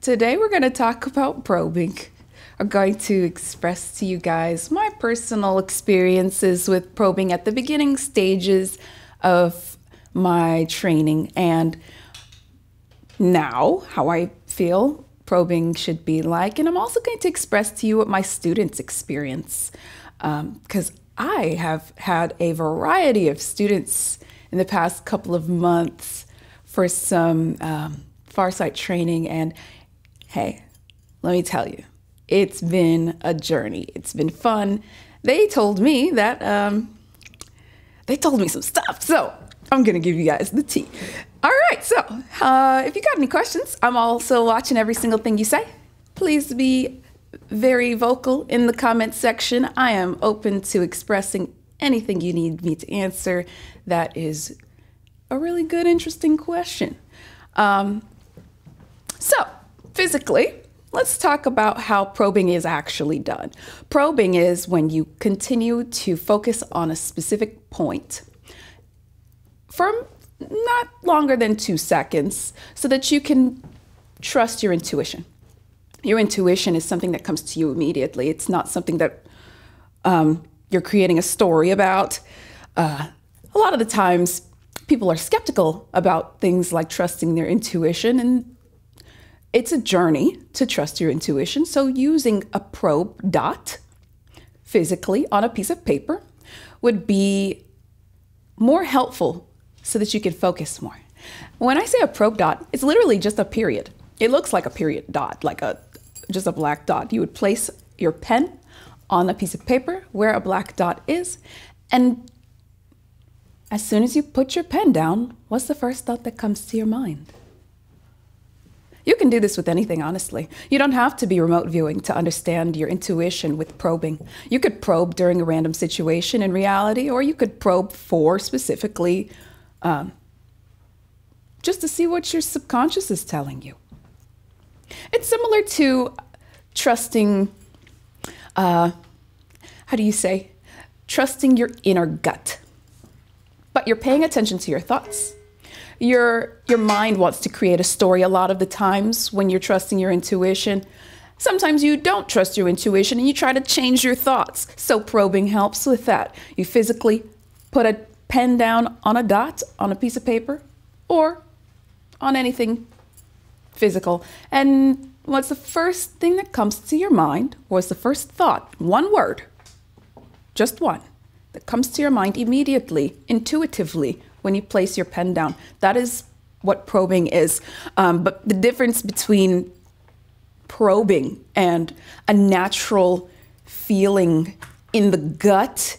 Today we're going to talk about probing. I'm going to express to you guys my personal experiences with probing at the beginning stages of my training and now how I feel probing should be like. And I'm also going to express to you what my students experience because I have had a variety of students in the past couple of months for some Farsight training, and hey, let me tell you, it's been a journey. It's been fun. They told me that, they told me some stuff, so I'm gonna give you guys the tea. All right, so if you got any questions, I'm also watching every single thing you say. Please be very vocal in the comment section. I am open to expressing anything you need me to answer. That is a really good, interesting question. So physically, let's talk about how probing is actually done. Probing is when you continue to focus on a specific point for not longer than 2 seconds so that you can trust your intuition. Your intuition is something that comes to you immediately. It's not something that you're creating a story about. A lot of the times, people are skeptical about things like trusting their intuition, and it's a journey to trust your intuition. So using a probe dot physically on a piece of paper would be more helpful so that you can focus more. When I say a probe dot, it's literally just a period. It looks like a period dot, like just a black dot. You would place your pen on a piece of paper where a black dot is, and as soon as you put your pen down, what's the first thought that comes to your mind? You can do this with anything, honestly. You don't have to be remote viewing to understand your intuition with probing. You could probe during a random situation in reality, or you could probe for specifically just to see what your subconscious is telling you. It's similar to trusting, how do you say? Trusting your inner gut. But you're paying attention to your thoughts. Your mind wants to create a story a lot of the times when you're trusting your intuition. Sometimes you don't trust your intuition and you try to change your thoughts. So probing helps with that. You physically put a pen down on a dot on a piece of paper or on anything physical. And what's the first thing that comes to your mind? What's the first thought? One word, just one, that comes to your mind immediately, intuitively, when you place your pen down. That is what probing is. But the difference between probing and a natural feeling in the gut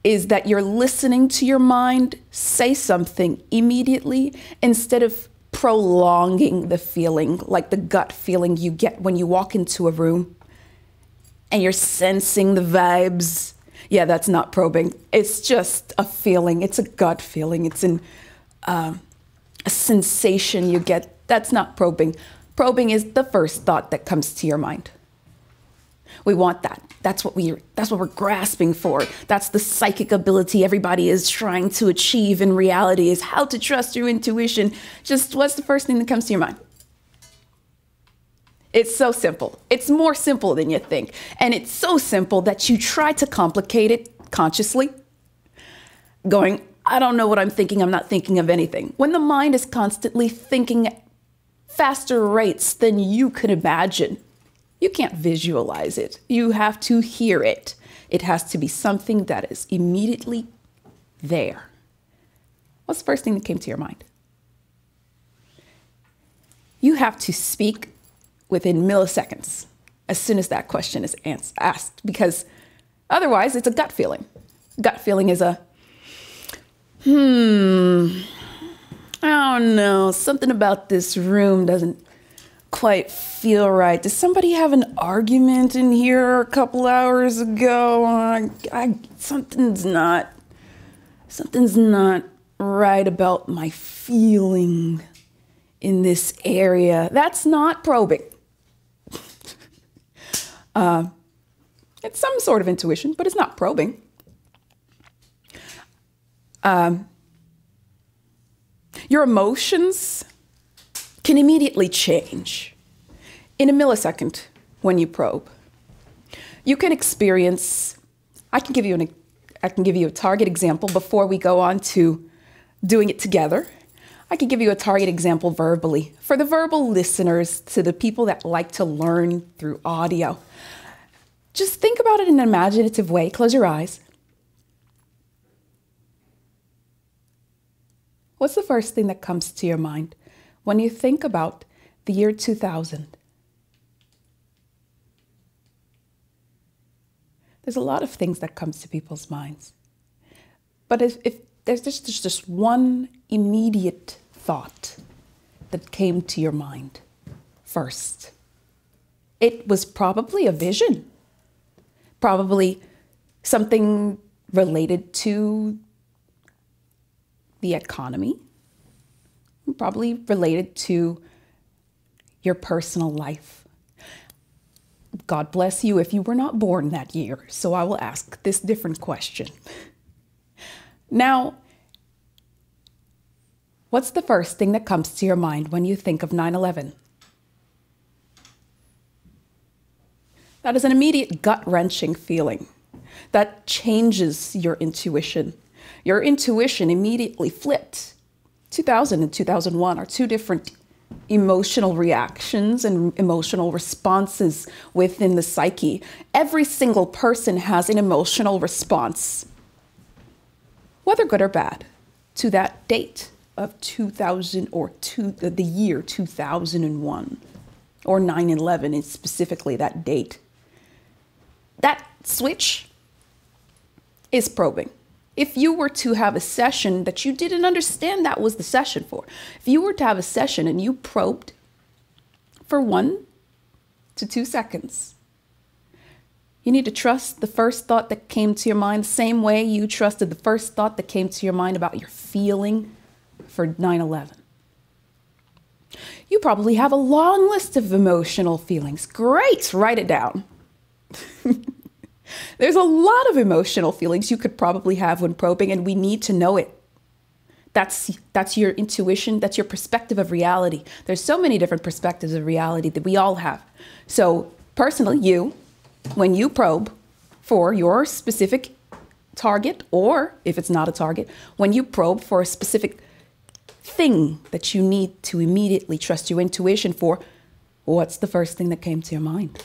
is that you're listening to your mind say something immediately instead of prolonging the feeling, like the gut feeling you get when you walk into a room and you're sensing the vibes. Yeah, that's not probing. It's just a feeling. It's a gut feeling. It's a sensation you get. That's not probing. Probing is the first thought that comes to your mind. We want that. That's what we're grasping for. That's the psychic ability everybody is trying to achieve in reality, is how to trust your intuition. Just what's the first thing that comes to your mind? It's so simple. It's more simple than you think. And it's so simple that you try to complicate it consciously, going, I don't know what I'm thinking. I'm not thinking of anything. When the mind is constantly thinking at faster rates than you could imagine, you can't visualize it. You have to hear it. It has to be something that is immediately there. What's the first thing that came to your mind? You have to speak within milliseconds as soon as that question is asked, because otherwise it's a gut feeling. Gut feeling is a, I don't know, something about this room doesn't quite feel right. Did somebody have an argument in here a couple hours ago? Something's not right about my feeling in this area. That's not probing. It's some sort of intuition, but it's not probing. Your emotions can immediately change. in a millisecond when you probe. You can experience, I can give you a target example before we go on to doing it together. I can give you a target example verbally. For the verbal listeners, to the people that like to learn through audio, just think about it in an imaginative way. Close your eyes. What's the first thing that comes to your mind when you think about the year 2000? There's a lot of things that comes to people's minds. But if there's just one immediate thought that came to your mind first, it was probably a vision, probably something related to the economy, probably related to your personal life. God bless you if you were not born that year, so I will ask this different question. Now, what's the first thing that comes to your mind when you think of 9/11? That is an immediate gut-wrenching feeling that changes your intuition. Your intuition immediately flipped. 2000 and 2001 are two different emotional reactions and emotional responses within the psyche. Every single person has an emotional response, whether good or bad, to that date of 2000 or the year 2001 or 9/11, and specifically that date. That switch is probing. If you were to have a session that you didn't understand that was the session for, if you were to have a session and you probed for 1 to 2 seconds, you need to trust the first thought that came to your mind the same way you trusted the first thought that came to your mind about your feeling for 9/11. You probably have a long list of emotional feelings. Great, write it down. There's a lot of emotional feelings you could probably have when probing, and we need to know it. That's your intuition. That's your perspective of reality. There's so many different perspectives of reality that we all have. So personally, when you probe for your specific target, or if it's not a target, when you probe for a specific thing that you need to immediately trust your intuition for, what's the first thing that came to your mind?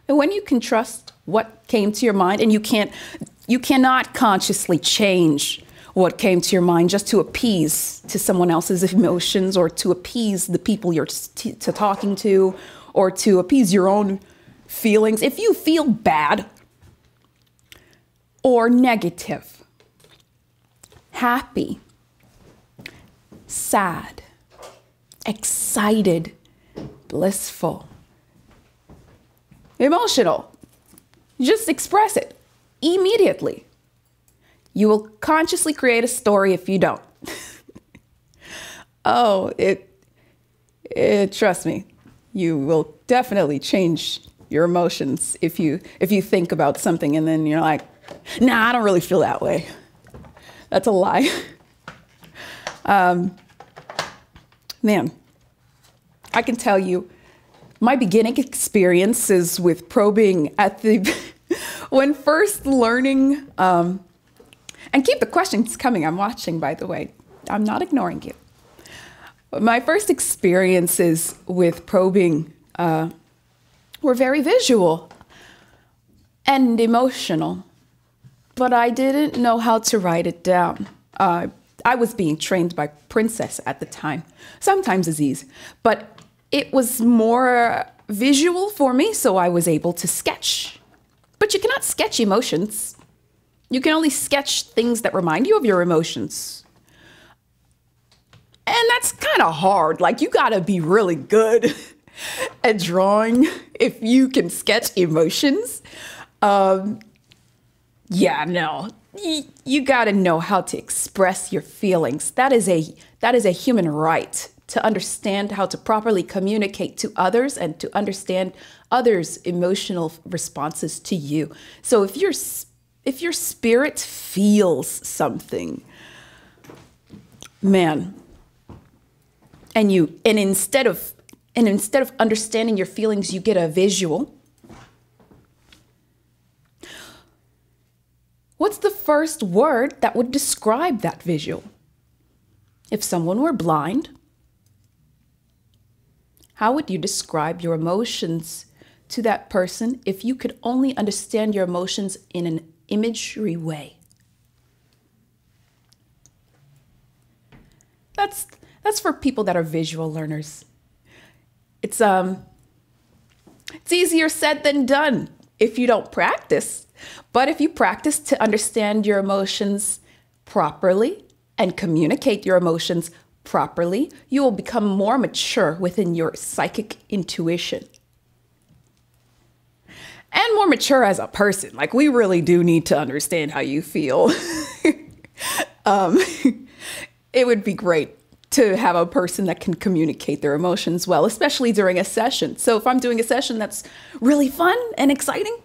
And when you can trust what came to your mind, and you cannot consciously change what came to your mind just to appease to someone else's emotions, or to appease the people you're talking to, or to appease your own feelings. If you feel bad or negative, happy, sad, excited, blissful, emotional, just express it immediately. You will consciously create a story if you don't. Trust me, you will definitely change your emotions if you think about something and then you're like, nah, I don't really feel that way. That's a lie. Man, I can tell you, my beginning experiences with probing when first learning, and keep the questions coming. I'm watching, by the way. I'm not ignoring you. My first experiences with probing were very visual and emotional, but I didn't know how to write it down. I was being trained by Princess at the time, sometimes Aziz, but it was more visual for me, so I was able to sketch. But you cannot sketch emotions. You can only sketch things that remind you of your emotions. And that's kind of hard. Like, you gotta be really good at drawing if you can sketch emotions. You gotta know how to express your feelings. That is a human right, to understand how to properly communicate to others and to understand others' emotional responses to you. So if your spirit feels something, man, and instead of understanding your feelings, you get a visual. What's the first word that would describe that visual? If someone were blind, how would you describe your emotions to that person if you could only understand your emotions in an imagery way? That's for people that are visual learners. It's easier said than done if you don't practice. But if you practice to understand your emotions properly and communicate your emotions properly, you will become more mature within your psychic intuition. And more mature as a person. Like, we really do need to understand how you feel. It would be great to have a person that can communicate their emotions well, especially during a session. So if I'm doing a session that's really fun and exciting,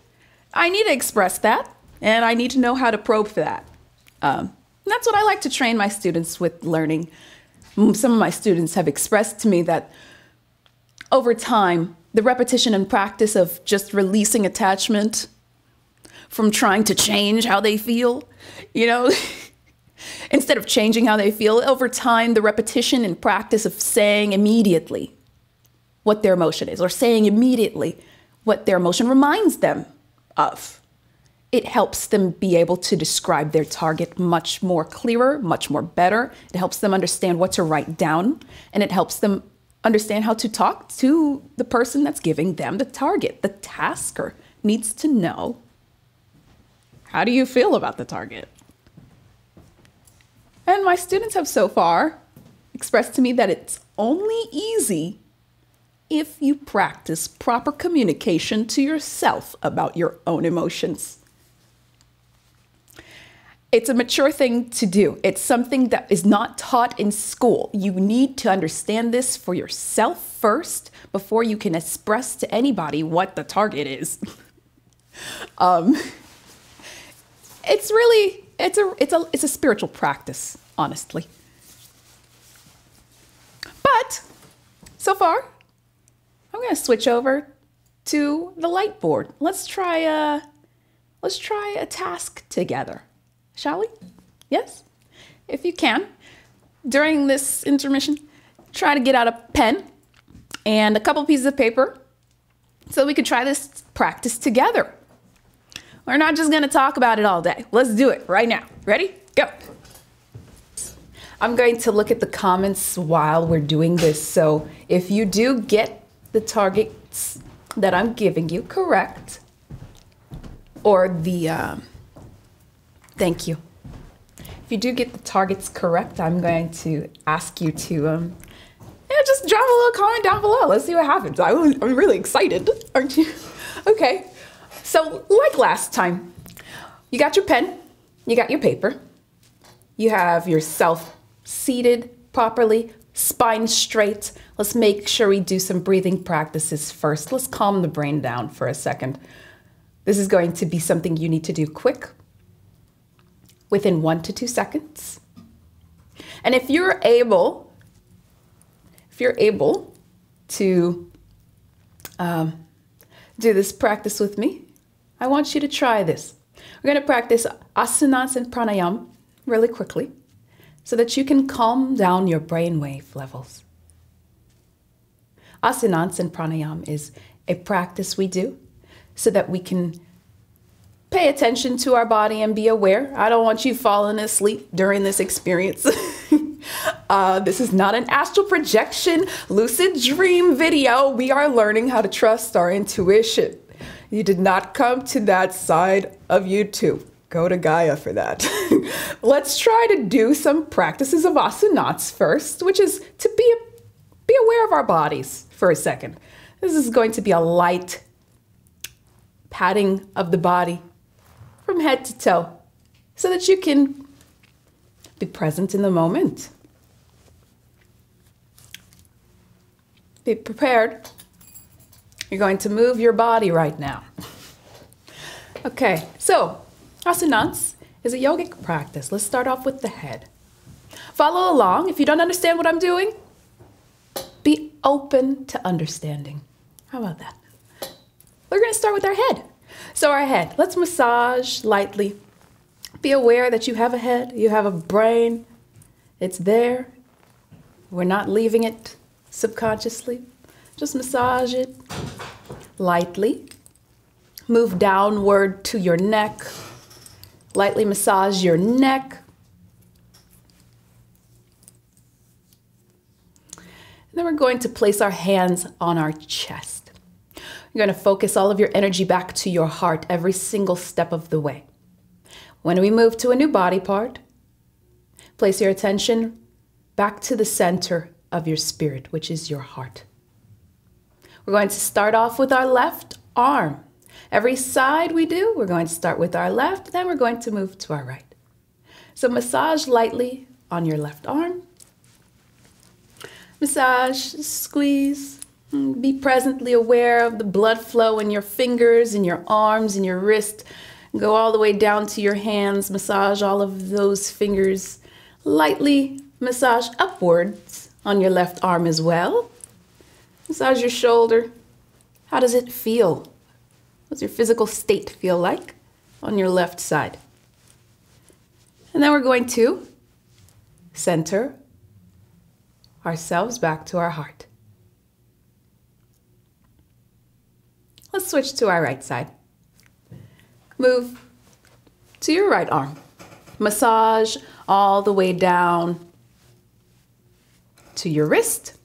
I need to express that, and I need to know how to probe for that. That's what I like to train my students with learning. Some of my students have expressed to me that over time, the repetition and practice of just releasing attachment from trying to change how they feel, instead of changing how they feel, over time, the repetition and practice of saying immediately what their emotion is, or saying immediately what their emotion reminds them of, it helps them be able to describe their target much more clearer, much more better. It helps them understand what to write down, and it helps them understand how to talk to the person that's giving them the target. The tasker needs to know, how do you feel about the target? And my students have so far expressed to me that it's only easy if you practice proper communication to yourself about your own emotions. It's a mature thing to do. It's something that is not taught in school. You need to understand this for yourself first before you can express to anybody what the target is. It's a spiritual practice, honestly. But so far, I'm going to switch over to the light board. Let's try a task together, shall we? Yes? If you can, during this intermission, try to get out a pen and a couple pieces of paper so we could try this practice together. We're not just going to talk about it all day. Let's do it right now. Ready? Go. I'm going to look at the comments while we're doing this. So if you do get the targets that I'm giving you correct, or thank you. If you do get the targets correct, I'm going to ask you to just drop a little comment down below. Let's see what happens. I'm really excited, aren't you? Okay. So like last time, you got your pen, you got your paper, you have yourself seated properly, spine straight. Let's make sure we do some breathing practices first. Let's calm the brain down for a second. This is going to be something you need to do quick, within 1 to 2 seconds. And if you're able to do this practice with me, I want you to try this. We're going to practice asanas and pranayama really quickly so that you can calm down your brainwave levels. Asanas and pranayama is a practice we do so that we can pay attention to our body and be aware. I don't want you falling asleep during this experience. This is not an astral projection, lucid dream video. We are learning how to trust our intuition. You did not come to that side of YouTube. Go to Gaia for that. Let's try to do some practices of asanas first, which is to be aware of our bodies for a second. This is going to be a light patting of the body from head to toe so that you can be present in the moment. Be prepared. You're going to move your body right now. Okay, so asanas is a yogic practice. Let's start off with the head. Follow along. If you don't understand what I'm doing, open to understanding. How about that? We're going to start with our head. So our head, let's massage lightly. Be aware that you have a head, you have a brain. It's there. We're not leaving it subconsciously. Just massage it lightly. Move downward to your neck. Lightly massage your neck. And then we're going to place our hands on our chest. You're going to focus all of your energy back to your heart every single step of the way. When we move to a new body part, place your attention back to the center of your spirit, which is your heart. We're going to start off with our left arm. Every side we do, we're going to start with our left, then we're going to move to our right. So massage lightly on your left arm. Massage, squeeze, be presently aware of the blood flow in your fingers, in your arms, in your wrist. Go all the way down to your hands. Massage all of those fingers. Lightly massage upwards on your left arm as well. Massage your shoulder. How does it feel? What's your physical state feel like on your left side? And then we're going to center ourselves back to our heart. Let's switch to our right side. Move to your right arm. Massage all the way down to your wrist.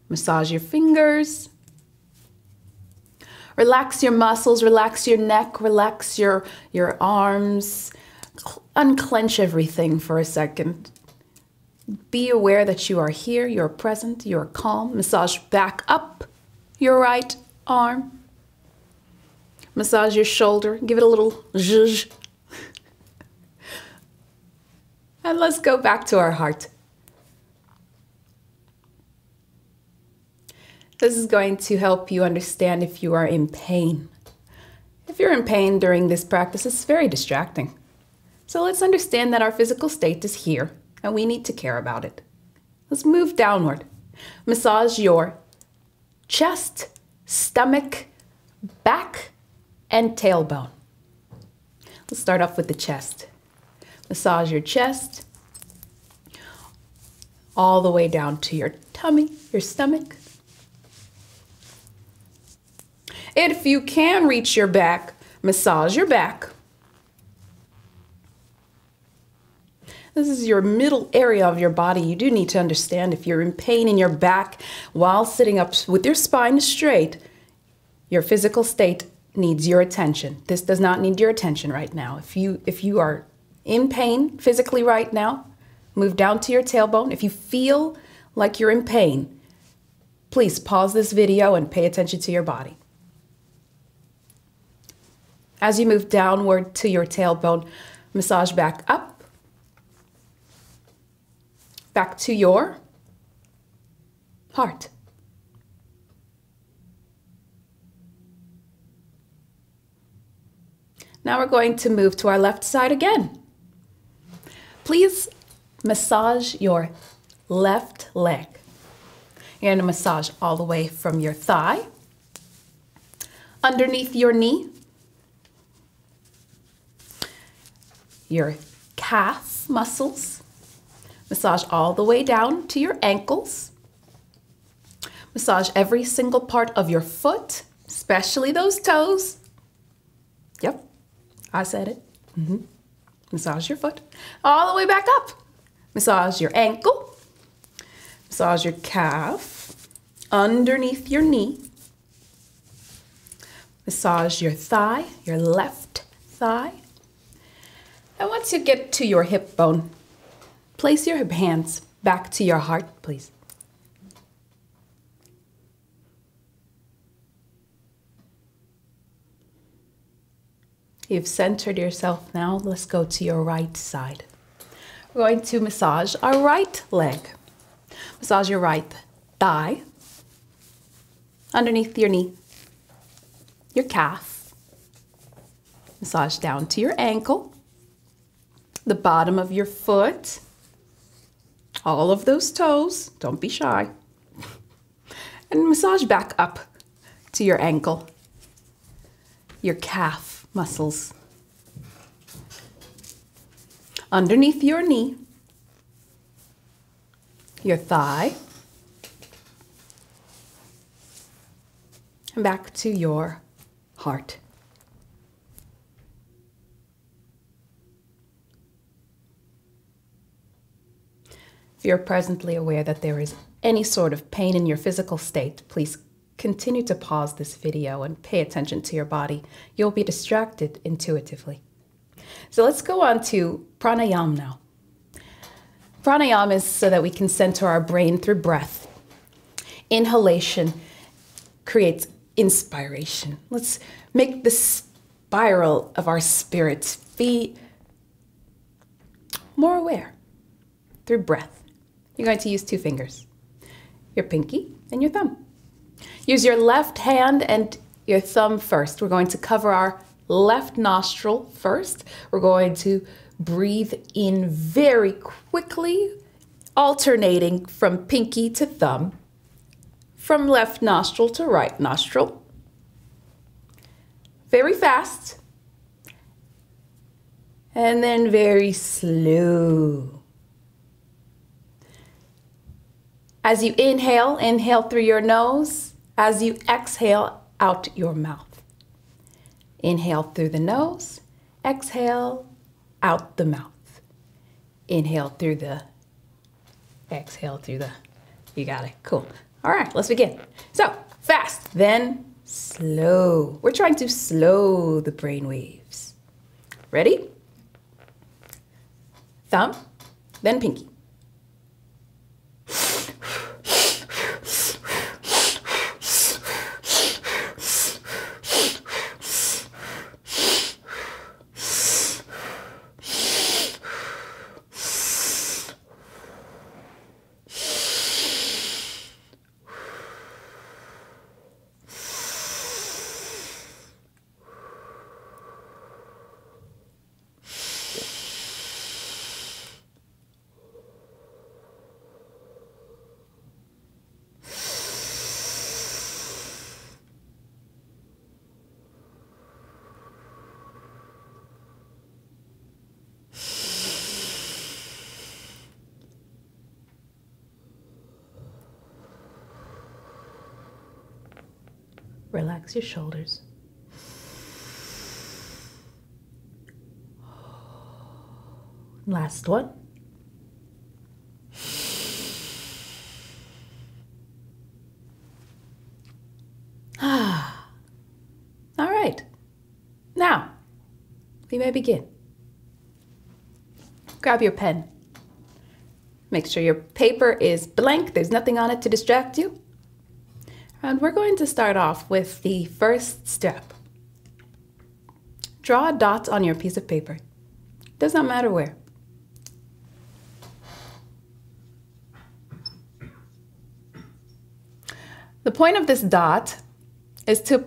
Massage your fingers. Relax your muscles, relax your neck, relax your arms. Unclench everything for a second. Be aware that you are here, you're present, you're calm. Massage back up your right arm. Massage your shoulder. Give it a little zhuzh. And let's go back to our heart. This is going to help you understand if you are in pain. If you're in pain during this practice, it's very distracting. So let's understand that our physical state is here and we need to care about it. Let's move downward. Massage your chest, stomach, back, and tailbone. Let's start off with the chest. Massage your chest all the way down to your tummy, your stomach. If you can reach your back, massage your back. This is your middle area of your body. You do need to understand if you're in pain in your back while sitting up with your spine straight, your physical state needs your attention. This does not need your attention right now. If you are in pain physically right now, move down to your tailbone. If you feel like you're in pain, please pause this video and pay attention to your body. As you move downward to your tailbone, massage back up, back to your heart. Now we're going to move to our left side again. Please massage your left leg. You're going to massage all the way from your thigh, underneath your knee, your calf muscles. Massage all the way down to your ankles. Massage every single part of your foot, especially those toes. Yep, I said it. Massage your foot all the way back up. Massage your ankle. Massage your calf underneath your knee. Massage your thigh, your left thigh. And once you get to your hip bone, place your hands back to your heart, please. You've centered yourself now. Let's go to your right side. We're going to massage our right leg. Massage your right thigh, underneath your knee, your calf. Massage down to your ankle, the bottom of your foot, all of those toes. Don't be shy. And massage back up to your ankle, your calf muscles, underneath your knee, your thigh, and back to your heart. If you're presently aware that there is any sort of pain in your physical state, please continue to pause this video and pay attention to your body. You'll be distracted intuitively. So let's go on to pranayama now. Pranayama is so that we can center our brain through breath. Inhalation creates inspiration. Let's make the spiral of our spirits be more aware through breath. You're going to use 2 fingers, your pinky and your thumb. Use your left hand and your thumb first. We're going to cover our left nostril first. We're going to breathe in very quickly, alternating from pinky to thumb, from left nostril to right nostril. Very fast, and then very slow. As you inhale, inhale through your nose. As you exhale, out your mouth. Inhale through the nose, exhale out the mouth. Inhale through the, exhale through the, you got it, cool. All right, let's begin. So, fast, then slow. We're trying to slow the brain waves. Ready? Thumb, then pinky. Relax your shoulders. Last one. All right. Now, we may begin. Grab your pen. Make sure your paper is blank. There's nothing on it to distract you. And we're going to start off with the first step. Draw a dot on your piece of paper. Does not matter where. The point of this dot is to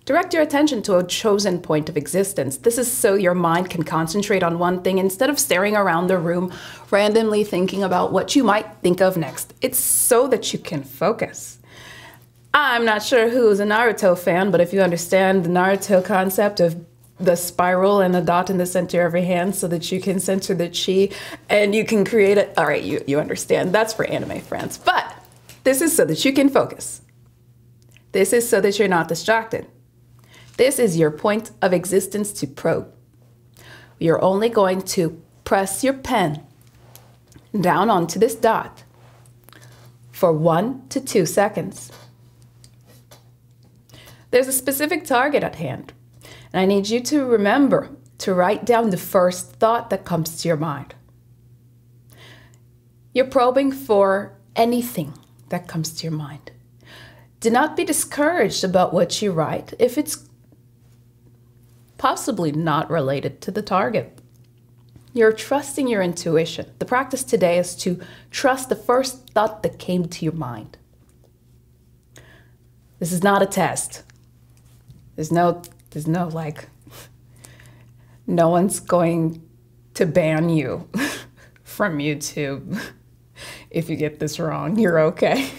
direct your attention to a chosen point of existence. This is so your mind can concentrate on one thing instead of staring around the room, randomly thinking about what you might think of next. It's so that you can focus. I'm not sure who's a Naruto fan, but if you understand the Naruto concept of the spiral and the dot in the center of your hand so that you can center the chi and you can create it. All right, you understand. That's for anime friends. But this is so that you can focus. This is so that you're not distracted. This is your point of existence to probe. You're only going to press your pen down onto this dot for 1 to 2 seconds. There's a specific target at hand, and I need you to remember to write down the first thought that comes to your mind. You're probing for anything that comes to your mind. Do not be discouraged about what you write if it's possibly not related to the target. You're trusting your intuition. The practice today is to trust the first thought that came to your mind. This is not a test. There's no like, no one's going to ban you from YouTube If you get this wrong, you're okay.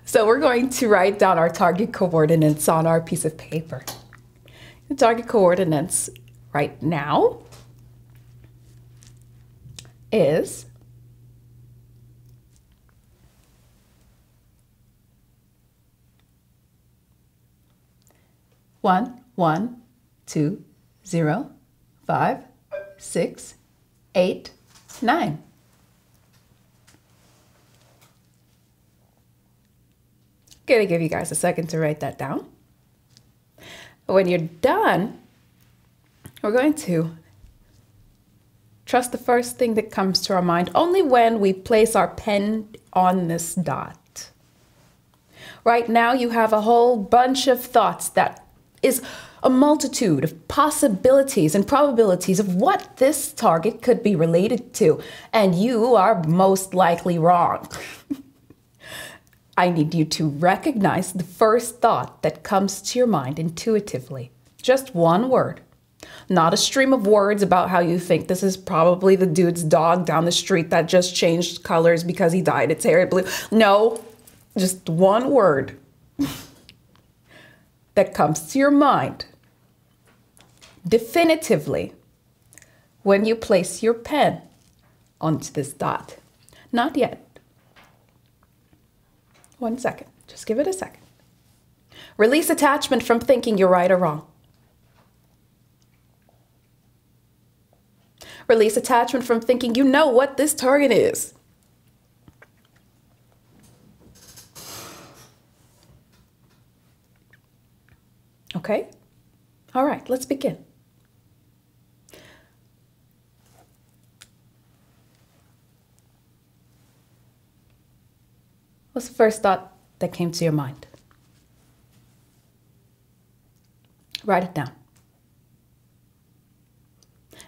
So we're going to write down our target coordinates on our piece of paper. The target coordinates right now is 1, 1, 2, 0, 5, 6, 8, 9. Gonna give you guys a second to write that down. When you're done, we're going to trust the first thing that comes to our mind only when we place our pen on this dot. Right now, you have a whole bunch of thoughts that is a multitude of possibilities and probabilities of what this target could be related to, and you are most likely wrong. I need you to recognize the first thought that comes to your mind intuitively. Just one word. Not a stream of words about how you think this is probably the dude's dog down the street that just changed colors because he dyed its hair blue. No, just one word that comes to your mind definitively when you place your pen onto this dot. Not yet. 1 second. Just give it a second. Release attachment from thinking you're right or wrong. Release attachment from thinking you know what this target is. Okay? All right, let's begin. What's the first thought that came to your mind? Write it down.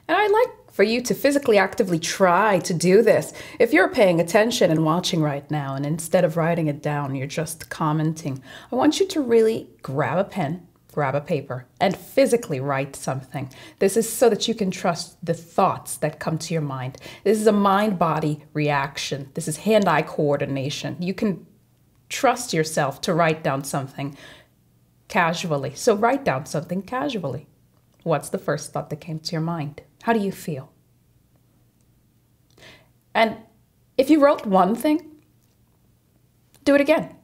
And I'd like for you to physically actively try to do this. If you're paying attention and watching right now, and instead of writing it down, you're just commenting, I want you to really grab a pen, grab a paper, and physically write something. This is so that you can trust the thoughts that come to your mind. This is a mind-body reaction. This is hand-eye coordination. You can trust yourself to write down something casually. So write down something casually. What's the first thought that came to your mind? How do you feel? And if you wrote one thing, do it again.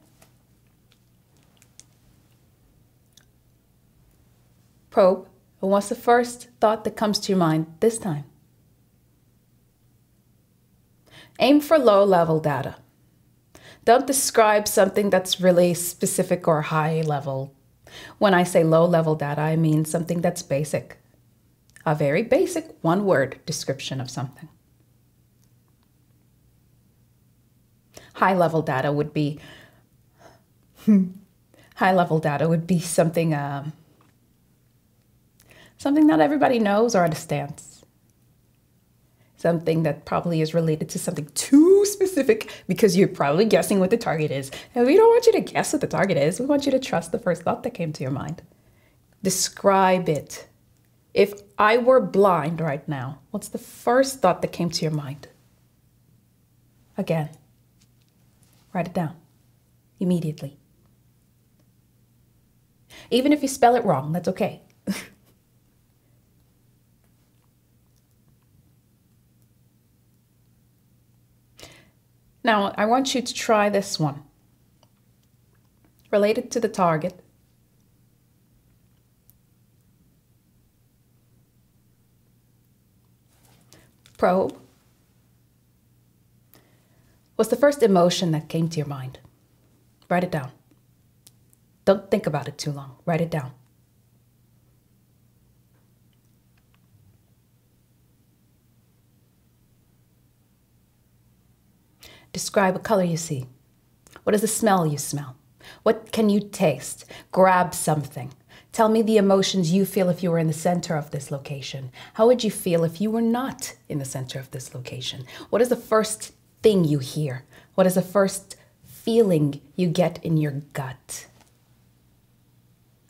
Probe, and what's the first thought that comes to your mind this time? Aim for low-level data. Don't describe something that's really specific or high level. When I say low-level data, I mean something that's basic. A very basic one-word description of something. High-level data would be something something not everybody knows or understands. Something that probably is related to something too specific because you're probably guessing what the target is. And we don't want you to guess what the target is. We want you to trust the first thought that came to your mind. Describe it. If I were blind right now, what's the first thought that came to your mind? Again, write it down immediately. Even if you spell it wrong, that's okay. Now, I want you to try this one. Related to the target. Probe. What's the first emotion that came to your mind? Write it down. Don't think about it too long. Write it down. Describe a color you see. What is the smell you smell? What can you taste? Grab something. Tell me the emotions you feel if you were in the center of this location. How would you feel if you were not in the center of this location? What is the first thing you hear? What is the first feeling you get in your gut?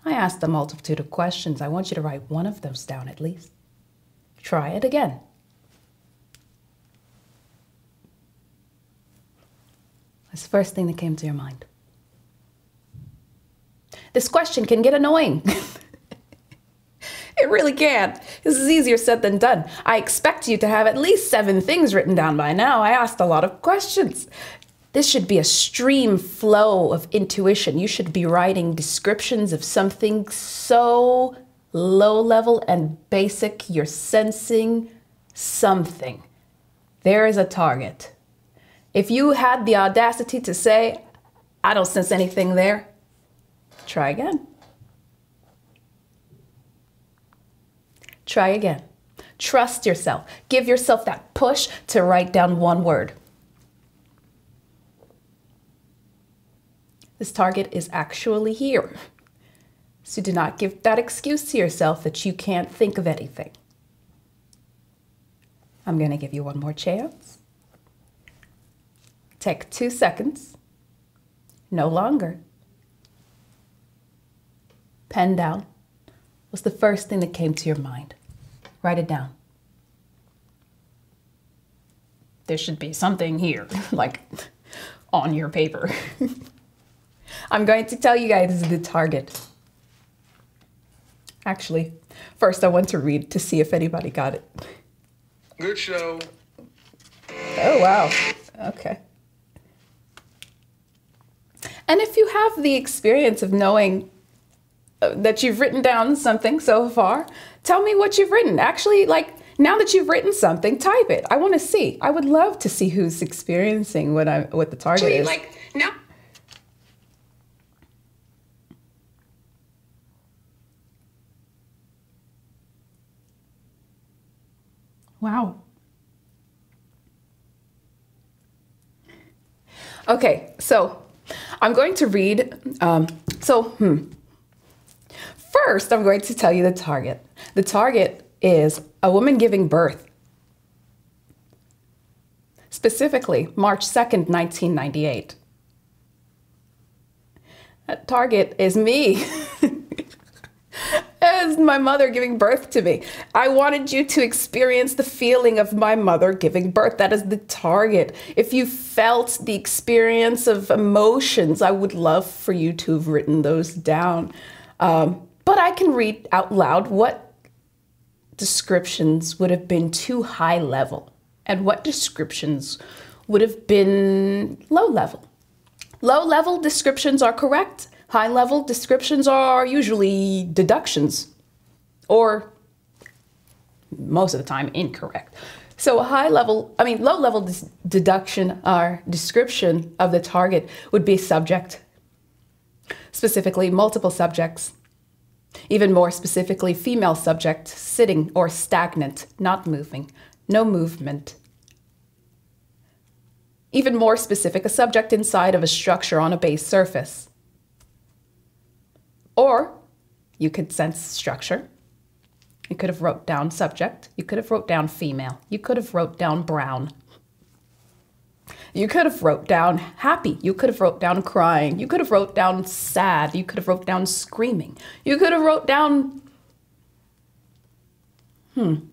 I asked a multitude of questions. I want you to write one of those down at least. Try it again. That's the first thing that came to your mind. This question can get annoying. It really can. This is easier said than done. I expect you to have at least 7 things written down by now. I asked a lot of questions. This should be a stream flow of intuition. You should be writing descriptions of something so low level and basic. You're sensing something. There is a target. If you had the audacity to say, I don't sense anything there, try again. Try again. Trust yourself. Give yourself that push to write down one word. This target is actually here. So do not give that excuse to yourself that you can't think of anything. I'm going to give you one more chance. Take 2 seconds. No longer. Pen down. What's the first thing that came to your mind? Write it down. There should be something here, like on your paper. I'm going to tell you guys the target. Actually, first I want to read to see if anybody got it. Good show. Oh, wow. Okay. And if you have the experience of knowing that you've written down something so far, tell me what you've written. Actually, like, now that you've written something, type it. I want to see. I would love to see who's experiencing what the target Actually, is. like, now. Wow. Okay, so I'm going to read. First, I'm going to tell you the target. The target is a woman giving birth. Specifically, March 2nd, 1998. That target is me. As my mother giving birth to me. I wanted you to experience the feeling of my mother giving birth. That is the target. If you felt the experience of emotions, I would love for you to have written those down. But I can read out loud what descriptions would have been too high level and what descriptions would have been low level. Low level descriptions are correct. High level descriptions are usually deductions, or most of the time incorrect. So low level deduction or description of the target would be subject, specifically multiple subjects. Even more specifically, female subject, sitting or stagnant, not moving, no movement. Even more specific, a subject inside of a structure on a base surface. Or you could sense structure. You could have wrote down subject. You could have wrote down female. You could have wrote down brown. You could have wrote down happy. You could have wrote down crying. You could have wrote down sad. You could have wrote down screaming. You could have wrote down, You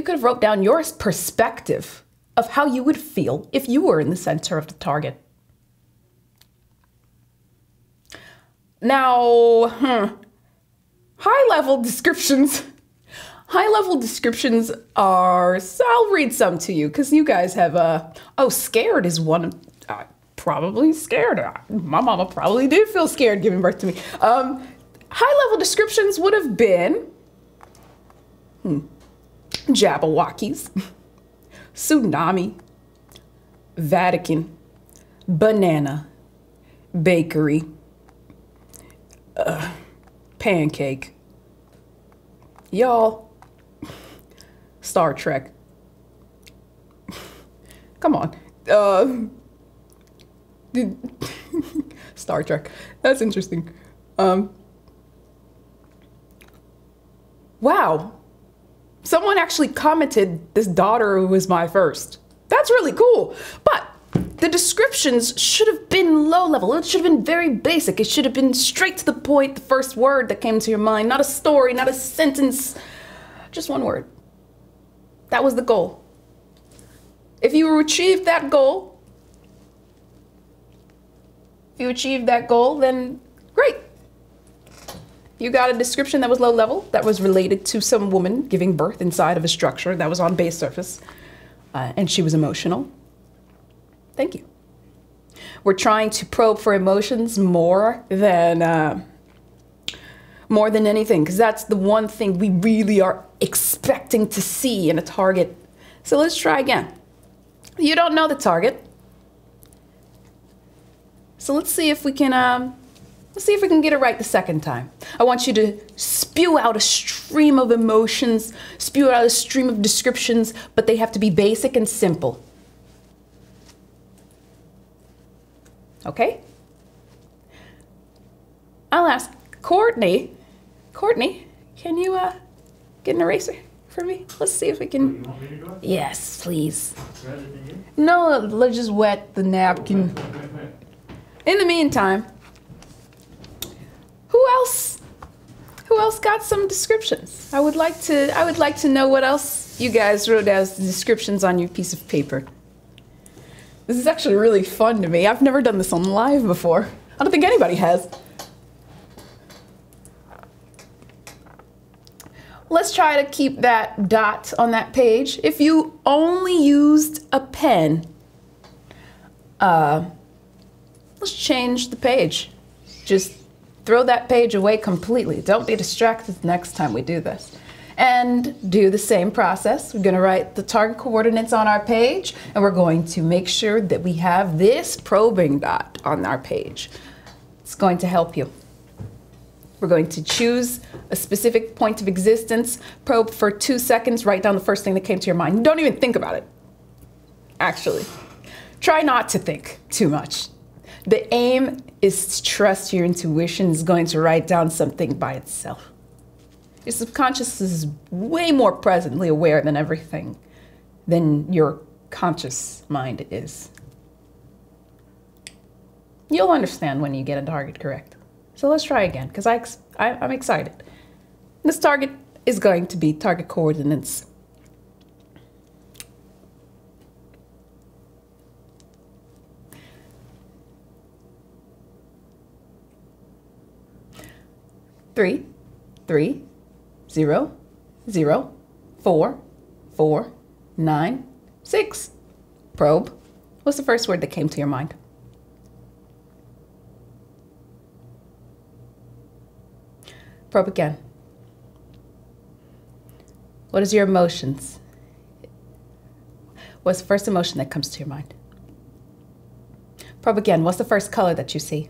could have wrote down your perspective of how you would feel if you were in the center of the target. Now, high-level descriptions. High-level descriptions are, so I'll read some to you because you guys have, scared is one, probably scared. My mama probably did feel scared giving birth to me. High-level descriptions would have been, Jabberwockies, tsunami, Vatican, banana, bakery, pancake, y'all, Star Trek. Come on. Star Trek. That's interesting. Wow. Someone actually commented this daughter was my first. That's really cool. But the descriptions should have been low level. It should have been very basic. It should have been straight to the point, the first word that came to your mind, not a story, not a sentence, just one word. That was the goal. If you achieve that goal, then great. You got a description that was low level, that was related to some woman giving birth inside of a structure that was on base surface, and she was emotional. Thank you. We're trying to probe for emotions more than anything, because that's the one thing we really are expecting to see in a target. So let's try again. You don't know the target, so let's see if we can get it right the second time. I want you to spew out a stream of emotions, spew out a stream of descriptions, but they have to be basic and simple. Okay? I'll ask Courtney. Courtney, can you get an eraser for me? Let's see if we can. You want me to go? Yes, please. Rather than you? No, let's just wet the napkin. In the meantime, who else got some descriptions? I would like to know what else you guys wrote as descriptions on your piece of paper. This is actually really fun to me. I've never done this on live before. I don't think anybody has. Let's try to keep that dot on that page. If you only used a pen, let's change the page. Just throw that page away completely. Don't be distracted next time we do this. And do the same process. We're gonna write the target coordinates on our page, and we're going to make sure that we have this probing dot on our page. It's going to help you. We're going to choose a specific point of existence, probe for 2 seconds, write down the first thing that came to your mind. Don't even think about it, actually. Try not to think too much. The aim is to trust your intuition is going to write down something by itself. Your subconscious is way more presently aware than everything than your conscious mind is. You'll understand when you get a target correct. So let's try again, because I'm excited. This target is going to be target coordinates. Three, 0, 0, 4, 4, 9, 6. Probe. What's the first word that came to your mind? Probe again. What is your emotions? What's the first emotion that comes to your mind? Probe again. What's the first color that you see?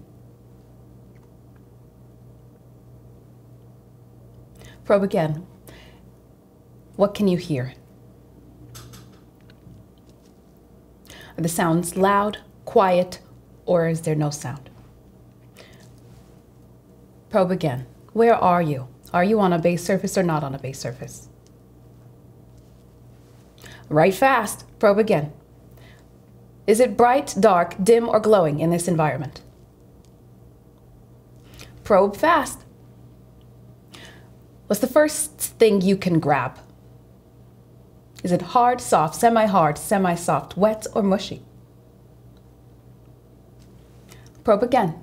Probe again. What can you hear? Are the sounds loud, quiet, or is there no sound? Probe again. Where are you? Are you on a base surface or not on a base surface? Write fast. Probe again. Is it bright, dark, dim, or glowing in this environment? Probe fast. What's the first thing you can grab? Is it hard, soft, semi-hard, semi-soft, wet, or mushy? Probe again.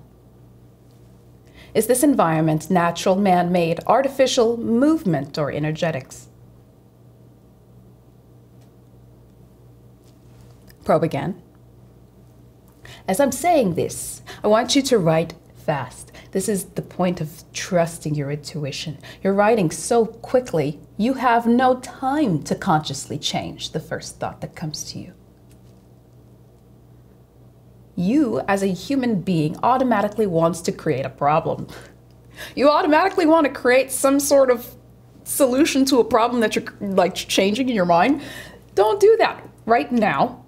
Is this environment natural, man-made, artificial, movement, or energetics? Probe again. As I'm saying this, I want you to write fast. This is the point of trusting your intuition. You're writing so quickly, you have no time to consciously change the first thought that comes to you. You, as a human being, automatically wants to create a problem. You automatically want to create some sort of solution to a problem that you're like changing in your mind. Don't do that right now.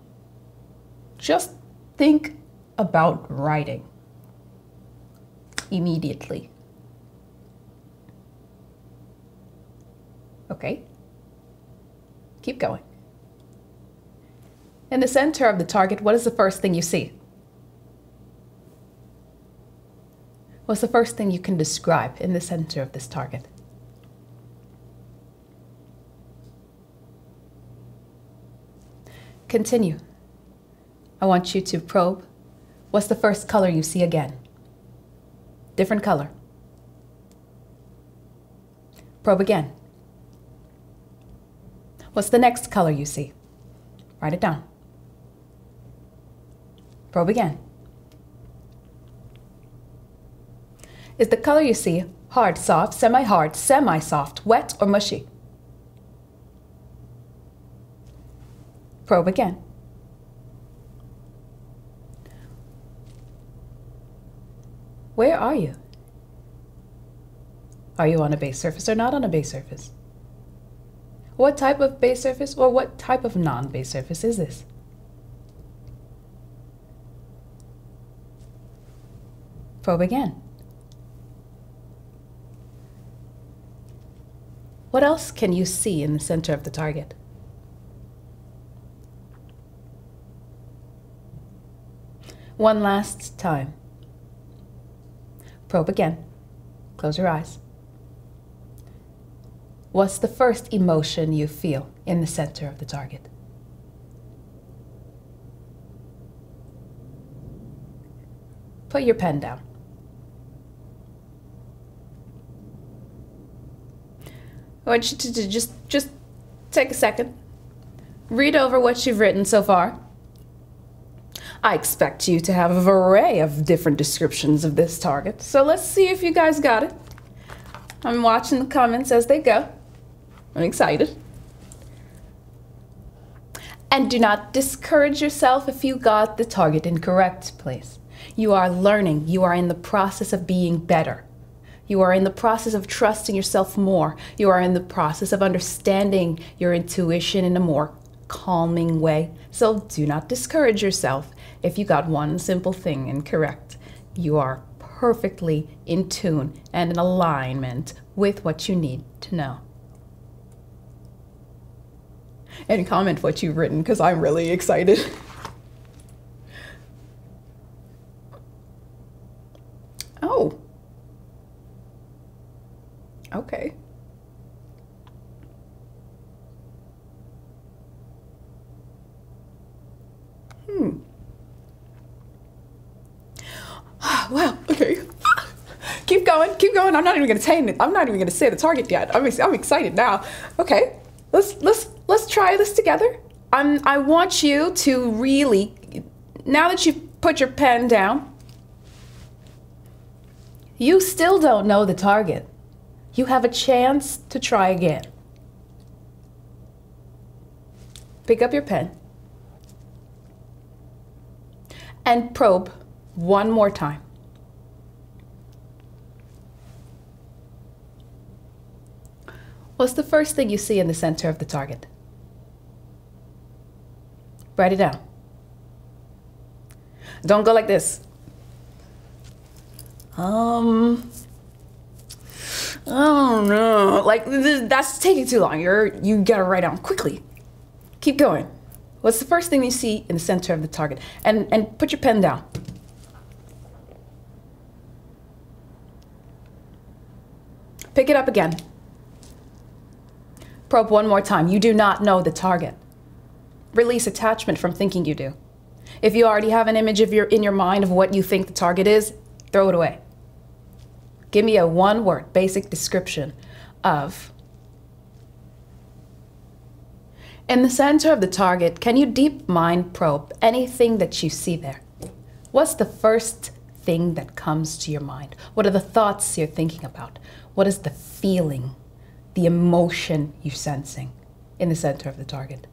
Just think about writing immediately. Okay? Keep going. In the center of the target, what is the first thing you see? What's the first thing you can describe in the center of this target? Continue. I want you to probe. What's the first color you see again? Different color. Probe again. What's the next color you see? Write it down. Probe again. Is the color you see hard, soft, semi-hard, semi-soft, wet, or mushy? Probe again. Where are you? Are you on a base surface or not on a base surface? What type of base surface or what type of non-base surface is this? Probe again. What else can you see in the center of the target? One last time. Probe again. Close your eyes. What's the first emotion you feel in the center of the target? Put your pen down. I want you to just take a second. Read over what you've written so far. I expect you to have an array of different descriptions of this target. So let's see if you guys got it. I'm watching the comments as they go. I'm excited. And do not discourage yourself if you got the target incorrect, please. You are learning. You are in the process of being better. You are in the process of trusting yourself more. You are in the process of understanding your intuition in a more calming way. So do not discourage yourself if you got one simple thing incorrect. You are perfectly in tune and in alignment with what you need to know. And comment what you've written, because I'm really excited. Oh. Okay. Wow. Okay. Keep going. Keep going. I'm not even going to say it. I'm not even going to say the target yet. I'm excited now. Okay. Let's try this together. I want you to really, now that you've put your pen down, you still don't know the target. You have a chance to try again. Pick up your pen and probe one more time. What's the first thing you see in the center of the target? Write it down. Don't go like this. Oh no, like that's taking too long. You gotta write down quickly. Keep going. What's the first thing you see in the center of the target? And put your pen down. Pick it up again. Probe one more time. You do not know the target. Release attachment from thinking you do. If you already have an image in your mind of what you think the target is, throw it away. Give me a one-word basic description of. In the center of the target, can you deep mind probe anything that you see there? What's the first thing that comes to your mind? What are the thoughts you're thinking about? What is the feeling, the emotion you're sensing in the center of the target?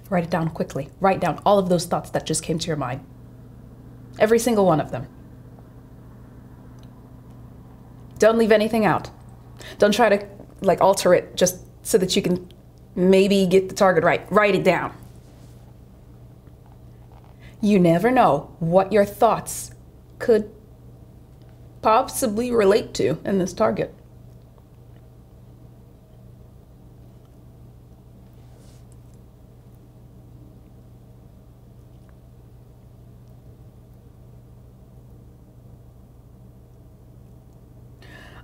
Write it down quickly. Write down all of those thoughts that just came to your mind. Every single one of them. Don't leave anything out. Don't try to alter it just so that you can maybe get the target right. Write it down. You never know what your thoughts could possibly relate to in this target.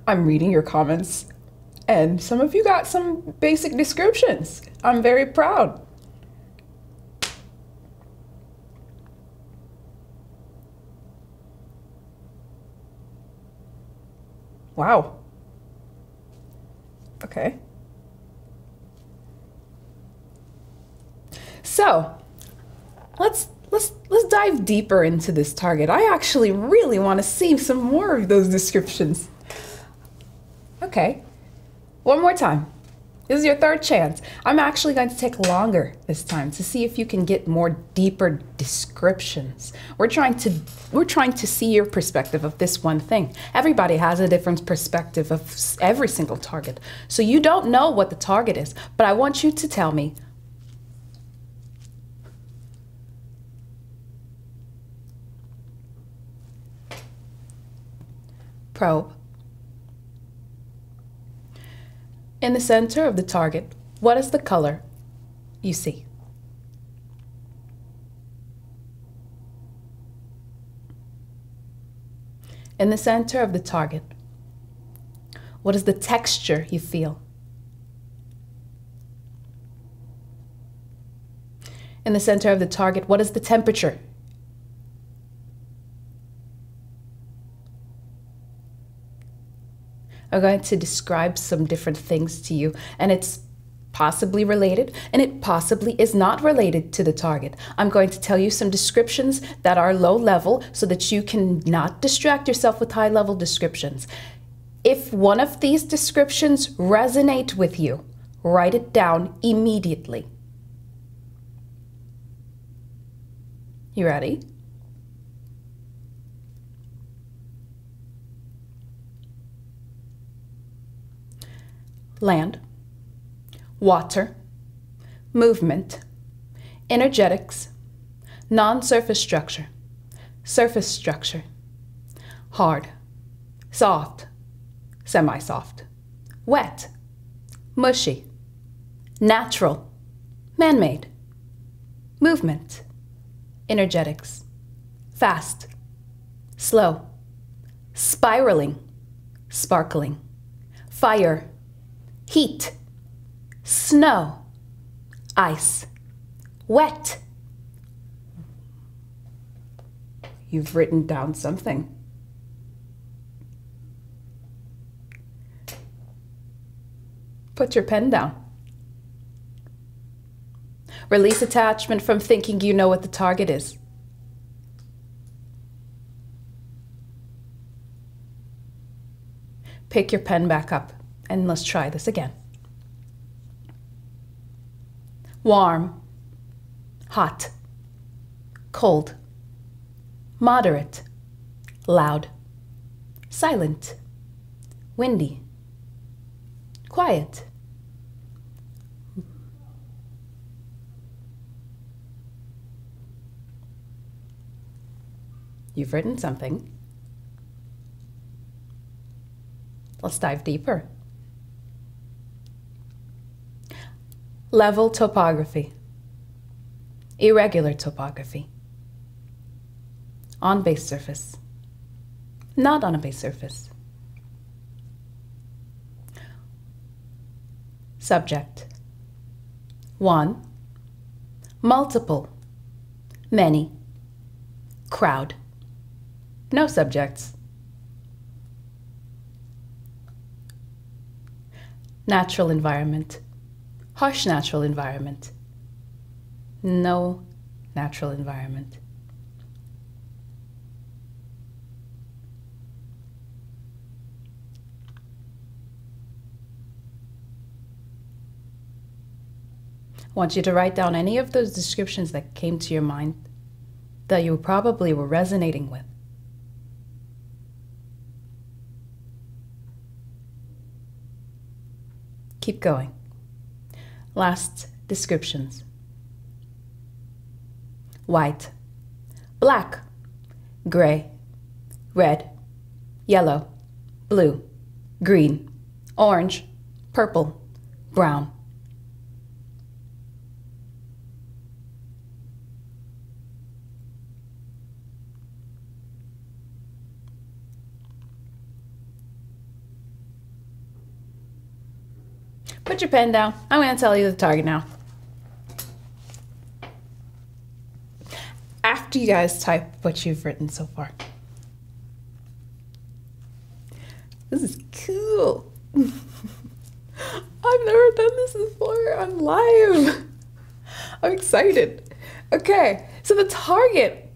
I'm reading your comments And some of you got some basic descriptions. I'm very proud. Wow. Okay. So, let's dive deeper into this target. I actually really want to see some more of those descriptions. Okay. One more time. This is your third chance. I'm actually going to take longer this time to see if you can get more deeper descriptions. We're trying to see your perspective of this one thing. Everybody has a different perspective of every single target. So you don't know what the target is, but I want you to tell me probe. In the center of the target, what is the color you see? In the center of the target, what is the texture you feel? In the center of the target, what is the temperature? I'm going to describe some different things to you, and it's possibly related, and it possibly is not related to the target. I'm going to tell you some descriptions that are low level so that you can not distract yourself with high level descriptions. If one of these descriptions resonate with you, write it down immediately. You ready? Land, water, movement, energetics, non-surface structure, surface structure, hard, soft, semi-soft, wet, mushy, natural, man-made, movement, energetics, fast, slow, spiraling, sparkling, fire, heat, snow, ice, wet. You've written down something. Put your pen down. Release attachment from thinking you know what the target is. Pick your pen back up. And let's try this again. Warm, hot, cold, moderate, loud, silent, windy, quiet. You've written something. Let's dive deeper. Level topography, irregular topography, on base surface, not on a base surface. Subject, one, multiple, many, crowd, no subjects. Natural environment, harsh natural environment, no natural environment. I want you to write down any of those descriptions that came to your mind that you probably were resonating with. Keep going. Last descriptions. White, black, gray, red, yellow, blue, green, orange, purple, brown. Put your pen down. I'm going to tell you the target now. After you guys type what you've written so far. This is cool. I've never done this before. I'm live. I'm excited. Okay, so the target.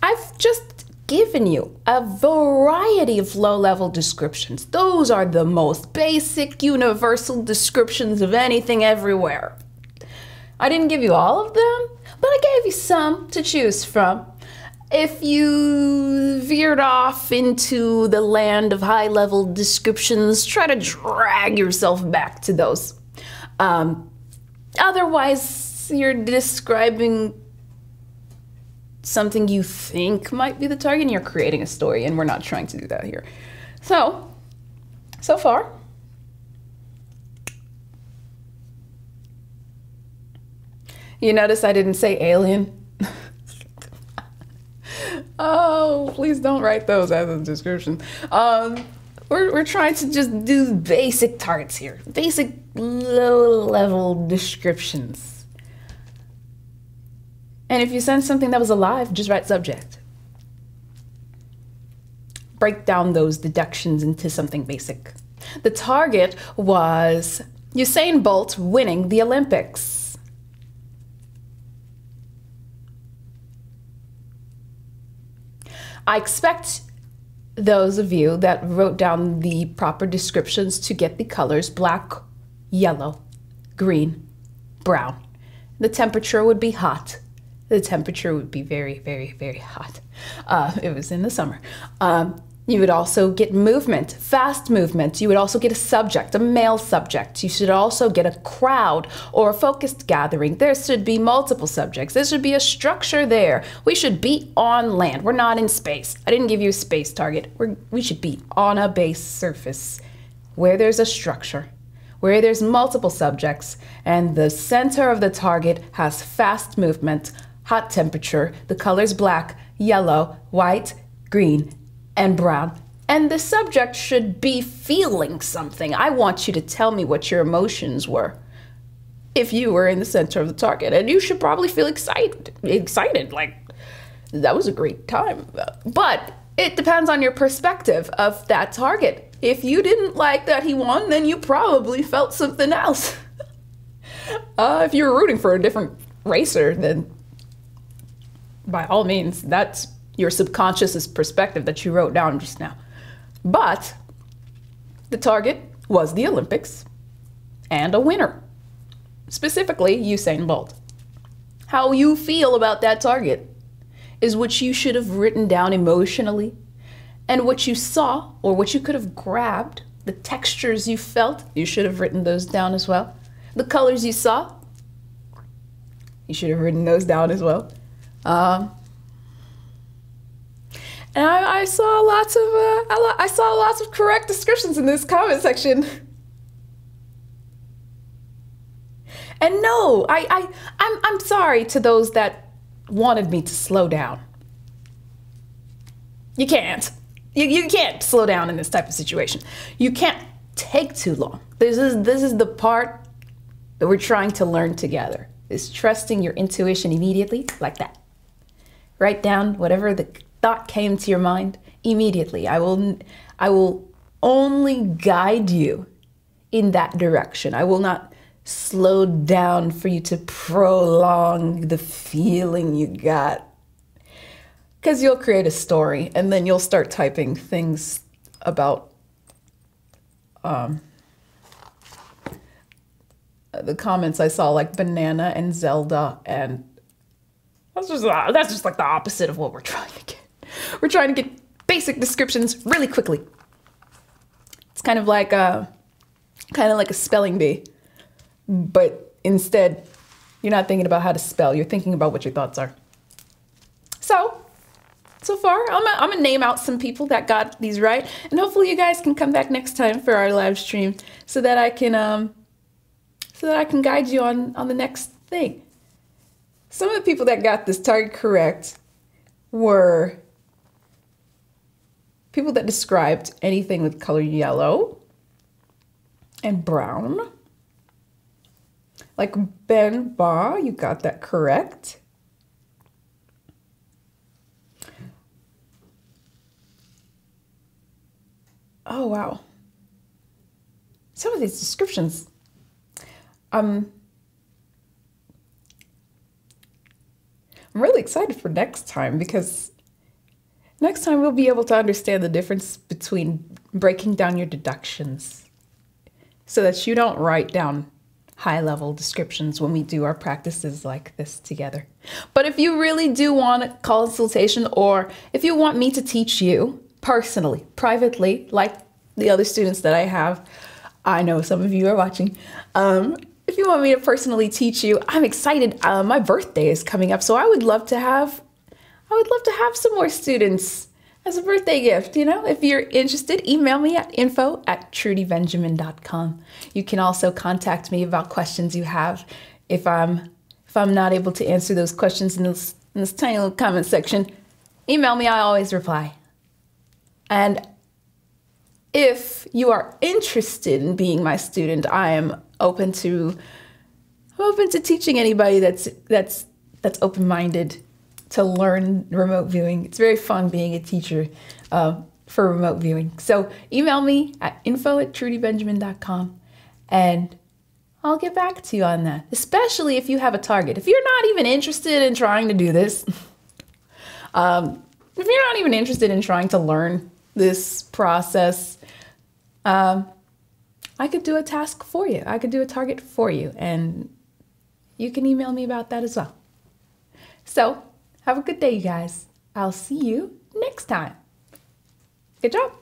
I've just given you a variety of low-level descriptions. Those are the most basic, universal descriptions of anything everywhere. I didn't give you all of them, but I gave you some to choose from. If you veered off into the land of high-level descriptions, try to drag yourself back to those. Otherwise, you're describing something you think might be the target, and you're creating a story, and we're not trying to do that here. So far, you notice I didn't say alien? Oh, please don't write those as a description. We're trying to just do basic targets here. Basic low-level descriptions. And if you send something that was alive, just write subject. Break down those deductions into something basic. The target was Usain Bolt winning the Olympics. I expect those of you that wrote down the proper descriptions to get the colors black, yellow, green, brown. The temperature would be hot. The temperature would be very, very, very hot. It was in the summer. You would also get movement, fast movement. You would also get a subject, a male subject. You should also get a crowd or a focused gathering. There should be multiple subjects. There should be a structure there. We should be on land. We're not in space. I didn't give you a space target. We should be on a base surface where there's a structure, where there's multiple subjects, and the center of the target has fast movement, hot temperature, the colors black, yellow, white, green, and brown. And the subject should be feeling something. I want you to tell me what your emotions were if you were in the center of the target. And you should probably feel excited, like that was a great time. But it depends on your perspective of that target. If you didn't like that he won, then you probably felt something else. If you were rooting for a different racer, then by all means, that's your subconscious perspective that you wrote down just now. But the target was the Olympics and a winner, specifically Usain Bolt. How you feel about that target is what you should have written down emotionally, and what you saw or what you could have grabbed, the textures you felt, you should have written those down as well. The colors you saw, you should have written those down as well. And I saw lots of correct descriptions in this comment section. And no, I'm sorry to those that wanted me to slow down. You can't. You can't slow down in this type of situation. You can't take too long. This is the part that we're trying to learn together. Is trusting your intuition immediately, like that. Write down whatever the thought came to your mind immediately. I will only guide you in that direction. I will not slow down for you to prolong the feeling you got. Because you'll create a story and then you'll start typing things about the comments I saw, like banana and Zelda, and that's just like the opposite of what we're trying to get. We're trying to get basic descriptions really quickly. It's kind of like a spelling bee, but instead you're not thinking about how to spell. You're thinking about what your thoughts are. So far, I'm gonna name out some people that got these right, and hopefully you guys can come back next time for our live stream so that I can guide you on the next thing. Some of the people that got this target correct were people that described anything with color yellow, And brown. Like Ben Ba, you got that correct. Oh, wow. Some of these descriptions. I'm really excited for next time, because next time we'll be able to understand the difference between breaking down your deductions so that you don't write down high-level descriptions when we do our practices like this together. But if you really do want a consultation, or if you want me to teach you personally, privately, like the other students that I have, I know some of you are watching. If you want me to personally teach you, I'm excited. My birthday is coming up, so I would love to have some more students as a birthday gift. You know, if you're interested, email me at info@trudybenjamin.com. You can also contact me about questions you have. If I'm not able to answer those questions in this tiny little comment section, email me. I always reply. And if you are interested in being my student, I am open to teaching anybody that's open-minded to learn remote viewing. It's very fun being a teacher for remote viewing. So email me at info@trudybenjamin.com, and I'll get back to you on that, especially if you have a target. If you're not even interested in trying to do this, if you're not even interested in trying to learn this process, I could do a task for you. I could do a target for you, and you can email me about that as well. So have a good day, you guys. I'll see you next time. Good job.